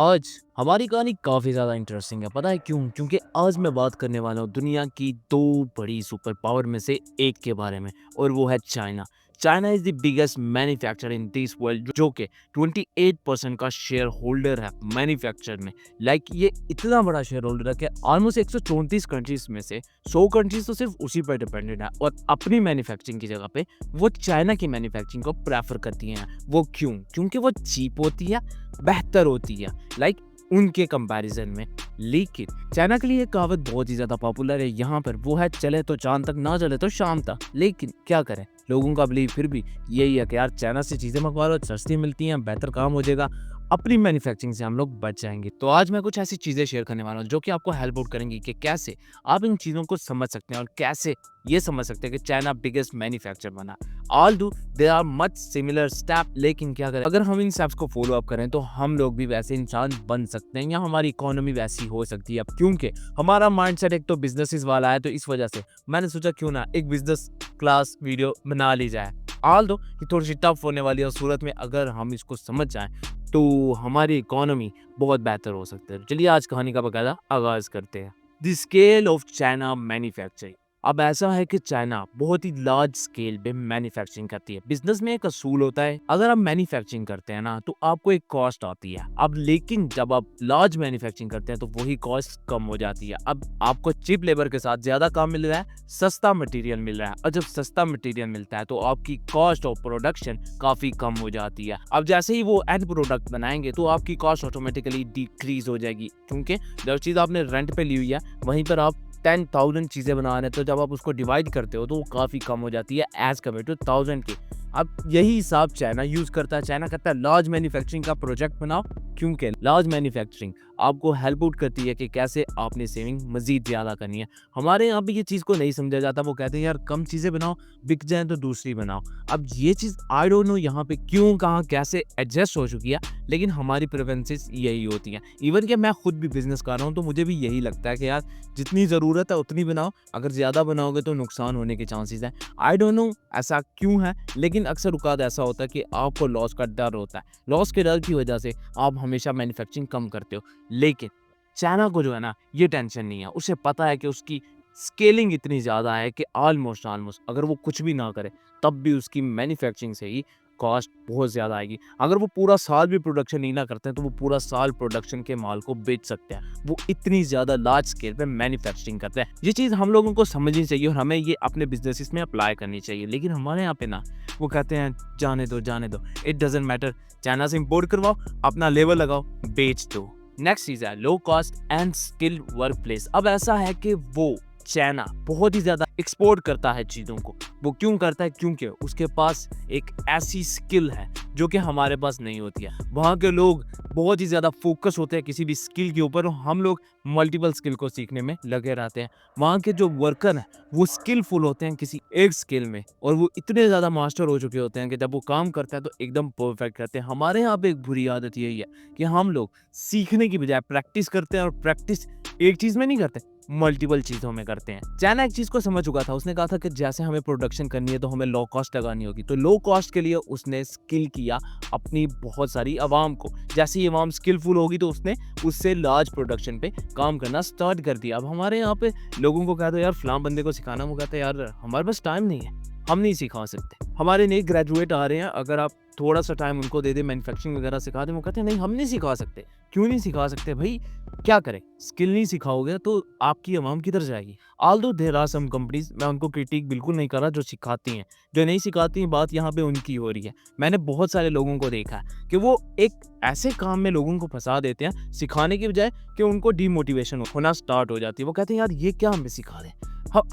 आज हमारी कहानी काफ़ी ज़्यादा इंटरेस्टिंग है। पता है क्यों? क्योंकि आज मैं बात करने वाला हूँ दुनिया की 2 बड़ी सुपर पावर में से एक के बारे में और वो है China. China is the biggest manufacturer in this world जो कि 28% का शेयर होल्डर है मैन्युफैक्चर में। ये इतना बड़ा शेयर होल्डर है कि ऑलमोस्ट 134 कंट्रीज़ में से 100 कंट्रीज़ तो सिर्फ़ उसी पर डिपेंडेंट है और अपनी मैन्युफैक्चरिंग की जगह पे वो चाइना की मैन्युफैक्चरिंग को प्रेफ़र करती हैं। वो क्यों? क्योंकि वो चीप होती है, बेहतर होती है। उनके कंपैरिजन में। लेकिन चाइना के लिए एक कहावत बहुत ही ज़्यादा पॉपुलर है यहाँ पर, वो है चले तो चाँद तक, ना चले तो शाम तक। लेकिन क्या करें, लोगों का बिलीव फिर भी यही है कि यार चाइना से चीज़ें मंगवा लो, सस्ती मिलती हैं, बेहतर काम हो जाएगा, अपनी मैन्युफैक्चरिंग से हम लोग बच जाएँगे। तो आज मैं कुछ ऐसी चीज़ें शेयर करने वाला हूँ जो कि आपको हेल्प आउट करेंगी कि कैसे आप इन चीज़ों को समझ सकते हैं और कैसे ये समझ सकते हैं कि चाइना बिगेस्ट मैन्युफैक्चरर बना। Although there are much similar step, लेकिन क्या करें, अगर हम इन स्टेप्स को फॉलो अप करें तो हम लोग भी वैसे इंसान बन सकते हैं या हमारी इकोनॉमी वैसी हो सकती है। अब क्योंकि हमारा माइंडसेट एक तो बिजनेसेस वाला है, तो इस वजह से मैंने सोचा क्यों ना एक बिजनेस क्लास वीडियो बना ली जाए। ऑल्दो ये थोड़ी सी टफ होने वाली है और सूरत में अगर हम इसको समझ जाएं तो हमारी इकोनॉमी बहुत बेहतर हो सकती है। चलिए आज कहानी का बकायदा आगाज करते हैं। The scale of China manufacturing. अब ऐसा है कि चाइना बहुत ही लार्ज स्केल पे मैन्युफैक्चरिंग करती है। बिजनेस में एक असूल होता है, अगर आप मैन्युफैक्चरिंग करते हैं ना तो आपको एक कॉस्ट आती है। अब लेकिन जब आप लार्ज मैन्युफैक्चरिंग करते हैं तो वही कॉस्ट कम हो जाती है। अब आपको चीप लेबर के साथ ज्यादा काम मिल रहा है, सस्ता मटेरियल मिल रहा है, और जब सस्ता मटेरियल मिलता है तो आपकी कॉस्ट ऑफ प्रोडक्शन काफी कम हो जाती है। अब जैसे ही वो एंड प्रोडक्ट बनाएंगे तो आपकी कॉस्ट ऑटोमेटिकली डिक्रीज हो जाएगी, क्योंकि जो चीज आपने रेंट पे ली हुई है वहीं पर आप 10,000 चीज़ें बना रहे हैं, तो जब आप उसको डिवाइड करते हो तो वो काफ़ी कम हो जाती है एज़ कम्पेयर टू 1000 की। अब यही हिसाब चाइना यूज़ करता है। चाइना कहता है लार्ज मैन्युफैक्चरिंग का प्रोजेक्ट बनाओ, क्योंकि लार्ज मैन्युफैक्चरिंग आपको हेल्प आउट करती है कि कैसे आपने सेविंग मज़ीद ज़्यादा करनी है। हमारे यहाँ पे ये चीज़ को नहीं समझा जाता, वो कहते हैं यार कम चीज़ें बनाओ, बिक जाएँ तो दूसरी बनाओ। अब ये चीज़ आई डोंट नो यहाँ पे क्यों, कहाँ, कैसे एडजस्ट हो चुकी है, लेकिन हमारी प्रेफरेंसेस यही होती हैं। इवन कि मैं खुद भी बिज़नेस कर रहा हूँ तो मुझे भी यही लगता है कि यार जितनी ज़रूरत है उतनी बनाओ, अगर ज़्यादा बनाओगे तो नुकसान होने के चांसेस हैं। आई डोंट नो ऐसा क्यों है, लेकिन अक्सर औक़ात ऐसा होता है कि आपको लॉस का डर होता है। लॉस के डर की वजह से आप हमेशा मैन्युफैक्चरिंग कम करते हो। लेकिन चाइना को जो है ना, ये टेंशन नहीं है। उसे पता है कि उसकी स्केलिंग इतनी ज़्यादा है कि ऑलमोस्ट ऑलमोस्ट अगर वो कुछ भी ना करे तब भी उसकी मैन्युफैक्चरिंग से ही कॉस्ट बहुत ज़्यादा आएगी। अगर वो पूरा साल भी प्रोडक्शन नहीं ना करते हैं तो वो पूरा साल प्रोडक्शन के माल को बेच सकते हैं। वो इतनी ज़्यादा लार्ज स्केल पे मैन्युफैक्चरिंग करते हैं। ये चीज़ हम लोगों को समझनी चाहिए और हमें ये अपने बिज़नेसेस में अप्लाई करनी चाहिए। लेकिन हमारे यहाँ पे ना वो कहते हैं जाने दो, इट डज़न्ट मैटर, चाइना से इम्पोर्ट करवाओ, अपना लेवल लगाओ, बेच दो। नेक्स्ट चीज़ है low cost and skilled work place. अब ऐसा है कि वो चाइना बहुत ही ज़्यादा एक्सपोर्ट करता है चीज़ों को। वो क्यों करता है? क्योंकि उसके पास एक ऐसी स्किल है जो कि हमारे पास नहीं होती है। वहाँ के लोग बहुत ही ज़्यादा फोकस होते हैं किसी भी स्किल के ऊपर और हम लोग मल्टीपल स्किल को सीखने में लगे रहते हैं। वहाँ के जो वर्कर हैं वो स्किलफुल होते हैं किसी एक स्किल में और वो इतने ज़्यादा मास्टर हो चुके होते हैं कि जब वो काम करता है तो एकदम परफेक्ट करते हैं। हमारे यहाँ पे एक बुरी आदत यही है कि हम लोग सीखने की बजाय प्रैक्टिस करते हैं और प्रैक्टिस एक चीज़ में नहीं करते, मल्टीपल चीज़ों में करते हैं। चाइना एक चीज़ को समझ चुका था, उसने कहा था कि जैसे हमें प्रोडक्शन करनी है तो हमें लो कॉस्ट लगानी होगी। तो लो कॉस्ट के लिए उसने स्किल किया अपनी बहुत सारी अवाम को। जैसे ही अवाम स्किलफुल होगी तो उसने उससे लार्ज प्रोडक्शन पे काम करना स्टार्ट कर दिया। अब हमारे यहाँ पे लोगों को कह दो यार फलां बंदे को सिखाना, वो कहते हैं यार हमारे पास टाइम नहीं है, हम नहीं सिखा सकते। हमारे नए ग्रेजुएट आ रहे हैं, अगर आप थोड़ा सा टाइम उनको दे दें, मैन्युफैक्चरिंग वगैरह सिखा दें, वो कहते हैं नहीं हम नहीं सिखा सकते। क्यों नहीं सिखा सकते भाई? क्या करें? स्किल नहीं सिखाओगे तो आपकी अवाम किधर जाएगी? Although there are some companies, मैं उनको क्रिटिक बिल्कुल नहीं कर रहा, जो सिखाती हैं। जो नहीं सिखाती हैं, बात यहाँ पे उनकी हो रही है। मैंने बहुत सारे लोगों को देखा है कि वो एक ऐसे काम में लोगों को फंसा देते हैं सिखाने की बजाय कि उनको डिमोटिवेशन होना स्टार्ट हो जाती है। वो कहते हैं यार ये क्या हमें सिखा दें,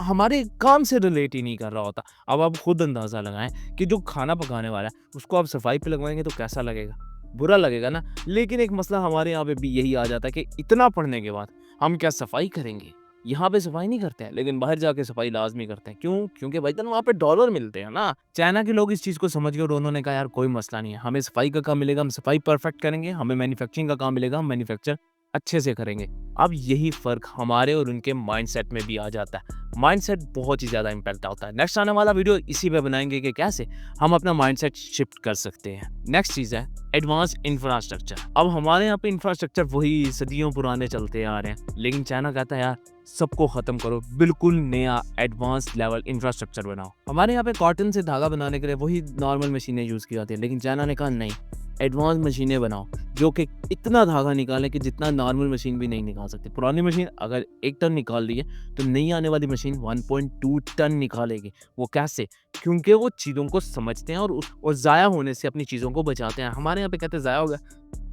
हमारे काम से रिलेट ही नहीं कर रहा होता। अब आप खुद अंदाज़ा लगाएं कि जो खाना पकाने वाला है उसको आप सफाई पे लगवाएंगे तो कैसा लगेगा? बुरा लगेगा ना। लेकिन एक मसला हमारे यहाँ पे भी यही आ जाता है कि इतना पढ़ने के बाद हम क्या सफाई करेंगे? यहाँ पे सफाई नहीं करते हैं, लेकिन बाहर जाके सफाई लाज़मी करते हैं। क्यों? क्योंकि भाईजान वहाँ पे डॉलर मिलते हैं ना। चाइना के लोग इस चीज़ को समझ गए और उन्होंने कहा यार कोई मसला नहीं है, हमें सफाई का काम मिलेगा, हम सफाई परफेक्ट करेंगे, हमें मैन्युफैक्चरिंग का काम मिलेगा, हम मैन्युफैक्चर अच्छे से करेंगे। अब यही फ़र्क हमारे और उनके माइंडसेट में भी आ जाता है। माइंडसेट बहुत ही ज़्यादा इम्पैक्ट होता है। नेक्स्ट आने वाला वीडियो इसी पे बनाएँगे कि कैसे हम अपना माइंडसेट शिफ्ट कर सकते हैं। नेक्स्ट चीज़ है एडवांस इंफ्रास्ट्रक्चर। अब हमारे यहाँ पे इंफ्रास्ट्रक्चर वही सदियों पुराने चलते आ रहे हैं, लेकिन चाइना कहता है यार सबको ख़त्म करो, बिल्कुल नया एडवांस लेवल इंफ्रास्ट्रक्चर बनाओ। हमारे यहाँ पे कॉटन से धागा बनाने के लिए वही नॉर्मल मशीनें यूज़ की जाती है, लेकिन चाइना ने कहा नहीं, एडवांस मशीनें बनाओ जो कि इतना धागा निकाले कि जितना नॉर्मल मशीन भी नहीं निकाल सकती। पुरानी मशीन अगर 1 टन निकाल रही है तो नई आने वाली मशीन 1.2 टन निकालेगी। वो कैसे? क्योंकि वो चीज़ों को समझते हैं और ज़ाया होने से अपनी चीज़ों को बचाते हैं। हमारे यहाँ पे कहते हैं ज़ाया हो गया,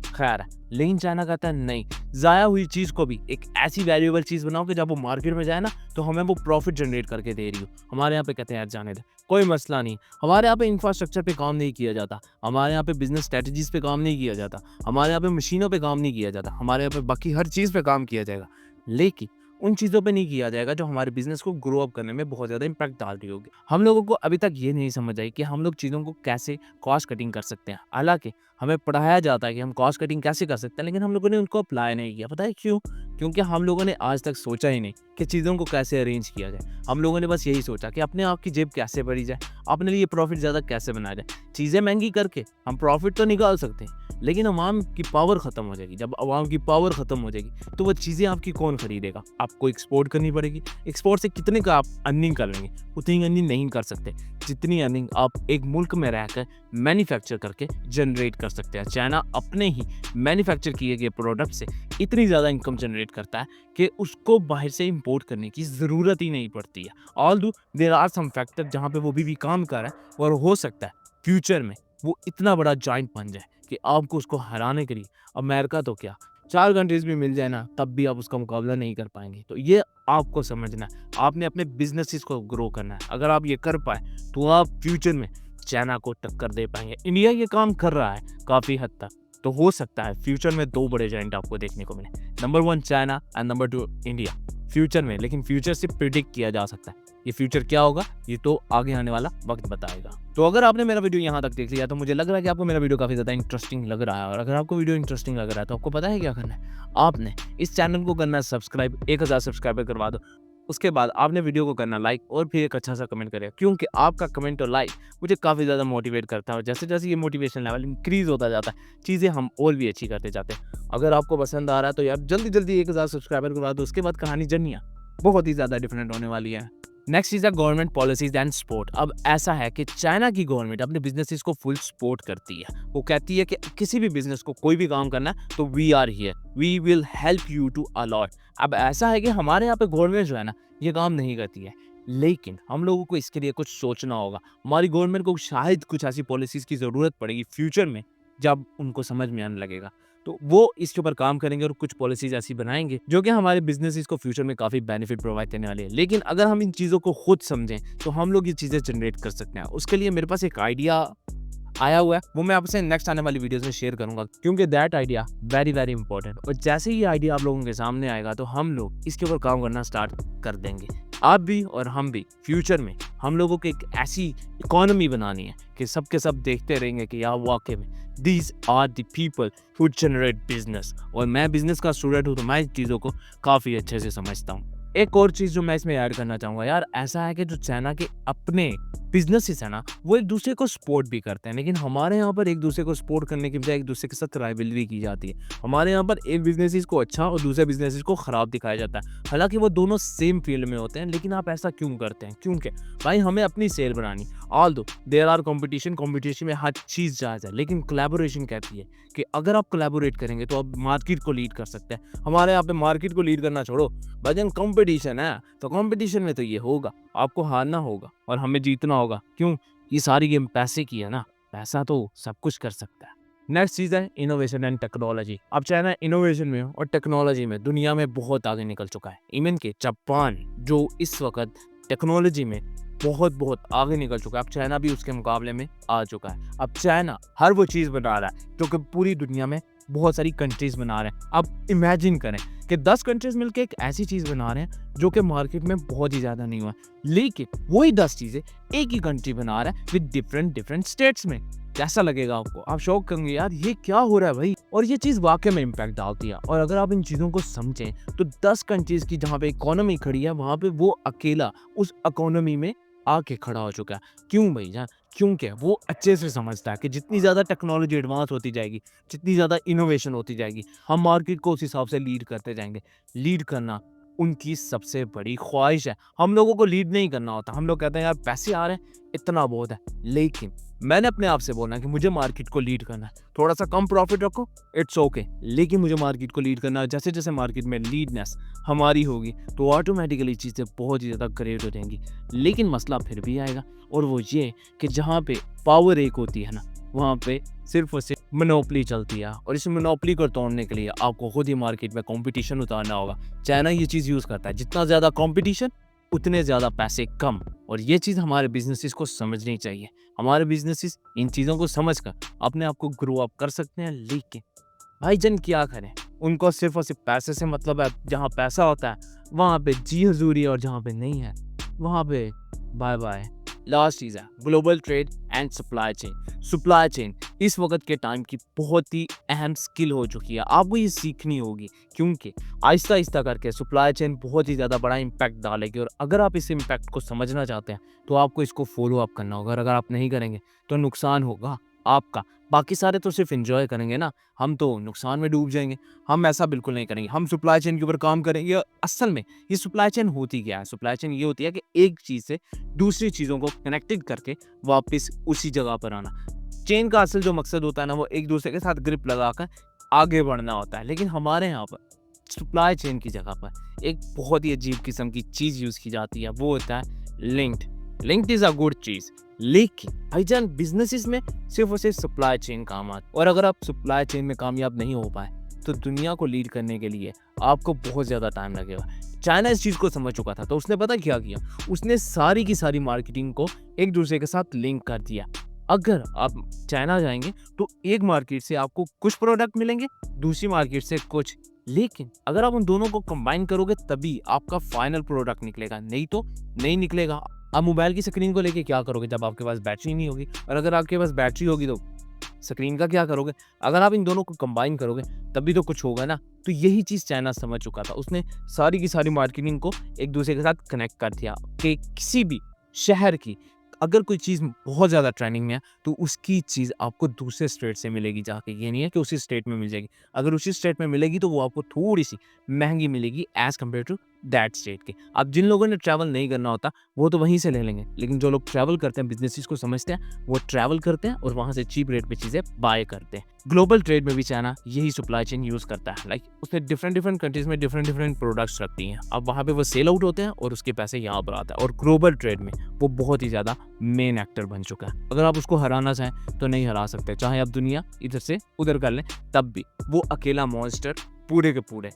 खैर है, लेकिन चाइना कहता है नहीं, ज़ाया हुई चीज़ को भी एक ऐसी वैल्यूएबल चीज़ बनाओ कि जब वो मार्केट में जाए ना तो हमें वो प्रॉफिट जनरेट करके दे रही हो। हमारे यहाँ पे कहते हैं यार जाने दे, कोई मसला नहीं। हमारे यहाँ पे इंफ्रास्ट्रक्चर पे काम नहीं किया जाता, हमारे यहाँ पे बिजनेस स्ट्रेटजीज पे काम नहीं किया जाता, हमारे यहाँ पे मशीनों पे काम नहीं किया जाता, हमारे यहाँ पे बाकी हर चीज़ पे काम किया जाएगा, लेकिन उन चीज़ों पे नहीं किया जाएगा जो हमारे बिजनेस को ग्रो अप करने में बहुत ज़्यादा इम्पैक्ट डाल रही होगी। हम लोगों को अभी तक ये नहीं समझ आई कि हम लोग चीज़ों को कैसे कॉस्ट कटिंग कर सकते हैं। हालांकि हमें पढ़ाया जाता है कि हम कॉस्ट कटिंग कैसे कर सकते हैं, लेकिन हम लोगों ने उनको अप्लाई नहीं किया। पता है क्यों? क्योंकि हम लोगों ने आज तक सोचा ही नहीं कि चीज़ों को कैसे अरेंज किया जाए। हम लोगों ने बस यही सोचा कि अपने आप की जेब कैसे भरी जाए, अपने लिए प्रॉफिट ज़्यादा कैसे बनाया जाए। चीज़ें महंगी करके हम प्रॉफिट तो निकाल सकते हैं, लेकिन अवाम की पावर ख़त्म हो जाएगी। जब अवाम की पावर ख़त्म हो जाएगी तो वो चीज़ें आपकी कौन खरीदेगा? आपको एक्सपोर्ट करनी पड़ेगी। एक्सपोर्ट से कितने का आप अर्निंग कर लेंगे? उतनी अर्निंग नहीं कर सकते जितनी अर्निंग आप एक मुल्क में रहकर मैन्युफैक्चर करके जनरेट कर सकते हैं। चाइना अपने ही मैन्युफैक्चर किए गए प्रोडक्ट से इतनी ज़्यादा इनकम जनरेट करता है कि उसको बाहर से इंपोर्ट करने की ज़रूरत ही नहीं पड़ती है। Although there are some factor जहाँ पे वो भी काम कर रहा है, और हो सकता है फ्यूचर में वो इतना बड़ा जॉइंट बन जाए कि आपको उसको हराने के लिए अमेरिका तो क्या 4 कंट्रीज़ भी मिल जाए ना, तब भी आप उसका मुकाबला नहीं कर पाएँगे। तो ये आपको समझना है, आपने अपने बिज़नेसेस को ग्रो करना है। अगर आप ये कर पाए तो आप फ्यूचर में चाइना को टक्कर दे पाएँगे। इंडिया ये काम कर रहा है काफ़ी हद तक, तो हो सकता है फ्यूचर में 2 बड़े जायंट आपको देखने को मिले। Number 1 China and number 2 India future में। लेकिन फ्यूचर से प्रिडिक्ट किया जा सकता है। ये फ्यूचर क्या होगा ये तो आगे आने वाला वक्त बताएगा। तो अगर आपने मेरा वीडियो यहाँ तक देख लिया तो मुझे लग रहा है कि आपको मेरा वीडियो काफ़ी ज़्यादा इंटरेस्टिंग लग रहा है। और अगर आपको वीडियो इंटरेस्टिंग लग रहा है तो आपको पता है क्या करना है? आपने इस चैनल को करना है सब्सक्राइब, 1000 सब्सक्राइबर करवा दो। उसके बाद आपने वीडियो को करना लाइक और फिर एक अच्छा सा कमेंट करेगा, क्योंकि आपका कमेंट और लाइक मुझे काफ़ी ज़्यादा मोटिवेट करता है। और जैसे जैसे ये मोटिवेशन लेवल इंक्रीज़ होता जाता है, चीज़ें हम और भी अच्छी करते जाते हैं। अगर आपको पसंद आ रहा है तो यार जल्दी 1000 सब्सक्राइबर करवा दो। उसके बाद कहानी जर्नियाँ बहुत ही ज़्यादा डिफरेंट होने वाली है। नेक्स्ट चीज़ है गवर्नमेंट पॉलिसीज एंड सपोर्ट। अब ऐसा है कि चाइना की गवर्नमेंट अपने बिजनेसेस को फुल सपोर्ट करती है। वो कहती है कि किसी भी बिजनेस को कोई भी काम करना है तो we are here, we will help you to a lot. अब ऐसा है कि हमारे यहाँ पे गवर्नमेंट जो है ना ये काम नहीं करती है, लेकिन हम लोगों को इसके लिए कुछ सोचना होगा। हमारी गवर्नमेंट को शायद कुछ ऐसी पॉलिसीज़ की ज़रूरत पड़ेगी फ्यूचर में, जब उनको समझ में आने लगेगा तो वो इसके ऊपर काम करेंगे और कुछ पॉलिसीज़ ऐसी बनाएँगे जो कि हमारे बिज़नेसेस को फ्यूचर में काफ़ी बेनिफिट प्रोवाइड करने वाली है। लेकिन अगर हम इन चीज़ों को खुद समझें तो हम लोग ये चीज़ें जनरेट कर सकते हैं। उसके लिए मेरे पास एक आइडिया आया हुआ है, वो मैं आपसे नेक्स्ट आने वाली वीडियोस में शेयर करूंगा, क्योंकि दैट आइडिया वेरी इंपॉर्टेंट। और जैसे ही आइडिया आप लोगों के सामने आएगा तो हम लोग इसके ऊपर काम करना स्टार्ट कर देंगे। आप भी और हम भी फ्यूचर में हम लोगों को एक ऐसी इकोनॉमी बनानी है कि सब के सब देखते रहेंगे कि यार वाकई में these are the people who generate business. और मैं बिजनेस का स्टूडेंट हूँ तो मैं इस चीज़ों को काफ़ी अच्छे से समझता हूँ। एक और चीज़ जो मैं इसमें ऐड करना चाहूँगा यार, ऐसा है कि जो चाइना के अपने बिजनेसेस है ना वो एक दूसरे को सपोर्ट भी करते हैं, लेकिन हमारे यहाँ पर एक दूसरे को सपोर्ट करने की बजाय एक दूसरे के साथ राइवलरी की जाती है। हमारे यहाँ पर एक बिजनेसेस को अच्छा और दूसरे बिजनेसेस को ख़राब दिखाया जाता है, हालांकि वो दोनों सेम फील्ड में होते हैं। लेकिन आप ऐसा क्यों करते हैं? क्योंकि भाई हमें अपनी सेल बनानी। ऑल्दो देयर आर कंपटीशन में हर चीज़ जायज़ है, लेकिन कोलैबोरेशन कहती है कि अगर आप कोलैबोरेट करेंगे तो आप मार्केट को लीड कर सकते हैं। हमारे यहाँ पे मार्केट को लीड करना छोड़ो, भजन कंपटीशन है तो कंपटीशन में तो ये होगा, आपको हारना होगा और हमें जीतना होगा। क्यों? ये सारी गेम पैसे की है ना, पैसा तो सब कुछ कर सकता है। नेक्स्ट चीज़ है इनोवेशन एंड टेक्नोलॉजी। अब चाइना इनोवेशन में और टेक्नोलॉजी में दुनिया में बहुत आगे निकल चुका है। इवन के जापान जो इस वक्त टेक्नोलॉजी में बहुत आगे निकल चुका है, अब चाइना भी उसके मुकाबले में आ चुका है। अब चाइना हर वो चीज़ बना रहा है जो कि पूरी दुनिया में बहुत सारी कंट्रीज बना रहे हैं। अब इमेजिन करें कि 10 कंट्रीज मिलकर एक ऐसी चीज़ बना रहे हैं जो कि मार्केट में बहुत ही ज़्यादा नहीं हुआ है, लेकिन वही 10 चीज़ें एक ही कंट्री बना रहा है विद डिफरेंट स्टेट्स में। कैसा लगेगा आपको? आप शॉक करेंगे, यार ये क्या हो रहा है भाई? और ये चीज़ वाक़ई में इम्पैक्ट डालती है। और अगर आप इन चीज़ों को समझें तो 10 कंट्रीज़ की जहाँ पे इकोनॉमी खड़ी है, वहाँ पे वो अकेला उस इकोनॉमी में आके खड़ा हो चुका है। क्यों भईजान? क्योंकि वो अच्छे से समझता है कि जितनी ज़्यादा टेक्नोलॉजी एडवांस होती जाएगी, जितनी ज़्यादा इनोवेशन होती जाएगी, हम मार्केट को उस हिसाब से लीड करते जाएँगे। लीड करना उनकी सबसे बड़ी ख्वाहिश है। हम लोगों को लीड नहीं करना होता। हम लोग कहते हैं यार पैसे आ रहे हैं, इतना बहुत है। लेकिन मैंने अपने आप से बोला कि मुझे मार्केट को लीड करना है। थोड़ा-सा कम प्रॉफिट रखो, इट्स ओके, लेकिन मुझे मार्केट को लीड करना है। जैसे-जैसे मार्केट में लीडनेस हमारी होगी, तो ऑटोमैटिकली चीज़ें बहुत ही ज़्यादा ग्रेट हो जाएँगी। लेकिन मसला फिर भी आएगा, और वो ये कि जहाँ पे पावर एक होती है ना, वहाँ पे सिर्फ़ और सिर्फ़ मोनोपोली चलती है। और इस मोनोपोली को तोड़ने के लिए आपको खुद ही मार्केट में कॉम्पिटिशन उतारना होगा। चाइना ये चीज़ यूज़ करता है, जितना ज़्यादा कॉम्पिटिशन उतने ज़्यादा पैसे कम। और ये चीज़ हमारे बिज़नेसेस को समझनी चाहिए। हमारे बिज़नेसेस इन चीज़ों को समझकर अपने आप को ग्रो अप कर सकते हैं। लेकिन भाईजान क्या करें? उनको सिर्फ़ और सिर्फ़ पैसे से मतलब है। जहाँ पैसा होता है, वहाँ पे जी हज़ूरी है, और जहाँ पे नहीं है, वहाँ पे बाय-बाय। लास्ट चीज़ है global trade and supply chain. Supply chain इस वक़्त के टाइम की बहुत ही अहम स्किल हो चुकी है। आपको ये सीखनी होगी, क्योंकि आहिस्ता-आहिस्ता करके सप्लाई चेन बहुत ही ज़्यादा बड़ा इम्पैक्ट डालेगी। और अगर आप इस इम्पैक्ट को समझना चाहते हैं, तो आपको इसको फ़ॉलो अप करना होगा। और अगर आप नहीं करेंगे, तो नुकसान होगा आपका। बाकी सारे तो सिर्फ़ एन्जॉय करेंगे ना, हम तो नुकसान में डूब जाएँगे। हम ऐसा बिल्कुल नहीं करेंगे। हम सप्लाई चेन के ऊपर काम करेंगे। असल में ये सप्लाई चेन होती क्या है? सप्लाई चेन ये होती है कि एक चीज़ से दूसरी चीज़ों को कनेक्टेड करके वापस उसी जगह पर आना। चेन का असल जो मकसद होता है ना, वो एक दूसरे के साथ ग्रिप लगाकर आगे बढ़ना होता है। लेकिन हमारे यहाँ पर सप्लाई चेन की जगह पर एक बहुत ही अजीब किस्म की चीज़ यूज़ की जाती है, वो होता है linked. Linked is a good चीज़, लेकिन भाईजान बिज़नेसेस में सिर्फ़ और सिर्फ़ सप्लाई चेन काम आती है। और अगर आप सप्लाई चेन में कामयाब नहीं हो पाए, तो दुनिया को लीड करने के लिए आपको बहुत ज़्यादा टाइम लगेगा। चाइना इस चीज़ को समझ चुका था, तो उसने पता क्या किया? उसने सारी की सारी मार्केटिंग को एक दूसरे के साथ लिंक कर दिया। अगर आप चाइना जाएँगे, तो एक मार्केट से आपको कुछ प्रोडक्ट मिलेंगे, दूसरी मार्केट से कुछ। लेकिन अगर आप उन दोनों को कंबाइन करोगे, तभी आपका फाइनल प्रोडक्ट निकलेगा, नहीं तो नहीं निकलेगा। आप मोबाइल की स्क्रीन को लेके क्या करोगे जब आपके पास बैटरी नहीं होगी? और अगर आपके पास बैटरी होगी, तो स्क्रीन का क्या करोगे? अगर आप इन दोनों को कंबाइन करोगे, तभी तो कुछ होगा ना। तो यही चीज़ चाइना समझ चुका था। उसने सारी की सारी मार्केटिंग को एक दूसरे के साथ कनेक्ट कर दिया कि किसी भी शहर की अगर कोई चीज़ बहुत ज़्यादा ट्रेंडिंग में है, तो उसकी चीज़ आपको दूसरे स्टेट से मिलेगी जाके। ये नहीं है कि उसी स्टेट में मिल जाएगी। अगर उसी स्टेट में मिलेगी, तो वो आपको थोड़ी-सी महँगी मिलेगी as compare to that state के। अब जिन लोगों ने ट्रैवल नहीं करना होता, वो तो वहीं से ले लेंगे। लेकिन जो लोग ट्रैवल करते हैं, बिज़नेसेस को समझते हैं, वो ट्रैवल करते हैं और वहाँ से चीप रेट पे चीज़ें बाय करते हैं। ग्लोबल ट्रेड में भी चाइना यही सप्लाई चेन यूज़ करता है। लाइक उसने डिफरेंट कंट्रीज़ में डिफरेंट प्रोडक्ट्स रखती हैं। अब वहाँ पे वो सेल आउट होते हैं और उसके पैसे यहाँ पर आते हैं। और ग्लोबल ट्रेड में वो बहुत ही ज़्यादा मेन एक्टर बन चुका है। अगर आप उसको हराना चाहें, तो नहीं हरा सकते। चाहे आप दुनिया इधर से उधर कर लें, तब भी वो अकेला मॉन्स्टर पूरे के पूरे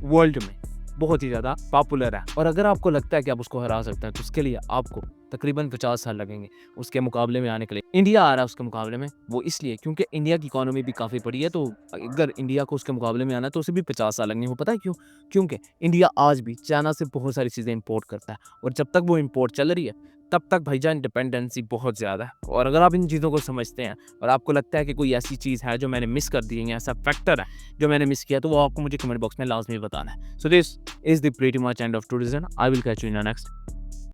वर्ल्ड में बहुत ही ज़्यादा पॉपुलर है। और अगर आपको लगता है कि आप उसको हरा सकते हैं, तो उसके लिए आपको तकरीबन 50 साल लगेंगे उसके मुकाबले में आने के लिए। इंडिया आ रहा है उसके मुकाबले में, वो इसलिए क्योंकि इंडिया की इकोनॉमी भी काफ़ी बड़ी है। तो अगर इंडिया को उसके मुकाबले में आना है, तो उसे भी 50 साल लगेंगे। वो पता है क्यों? क्योंकि इंडिया आज भी चाइना से बहुत सारी चीज़ें इंपोर्ट करता है, और जब तक वो इंपोर्ट चल रही है, तब तक भाईजान डिपेंडेंसी बहुत ज़्यादा है। और अगर आप इन चीज़ों को समझते हैं और आपको लगता है कि कोई ऐसी चीज़ है जो मैंने मिस कर दी है, या ऐसा फैक्टर है जो मैंने मिस किया, तो वो आपको मुझे कमेंट बॉक्स में लाज़मी बताना है। So this is the pretty much end of today's, I will catch you in the next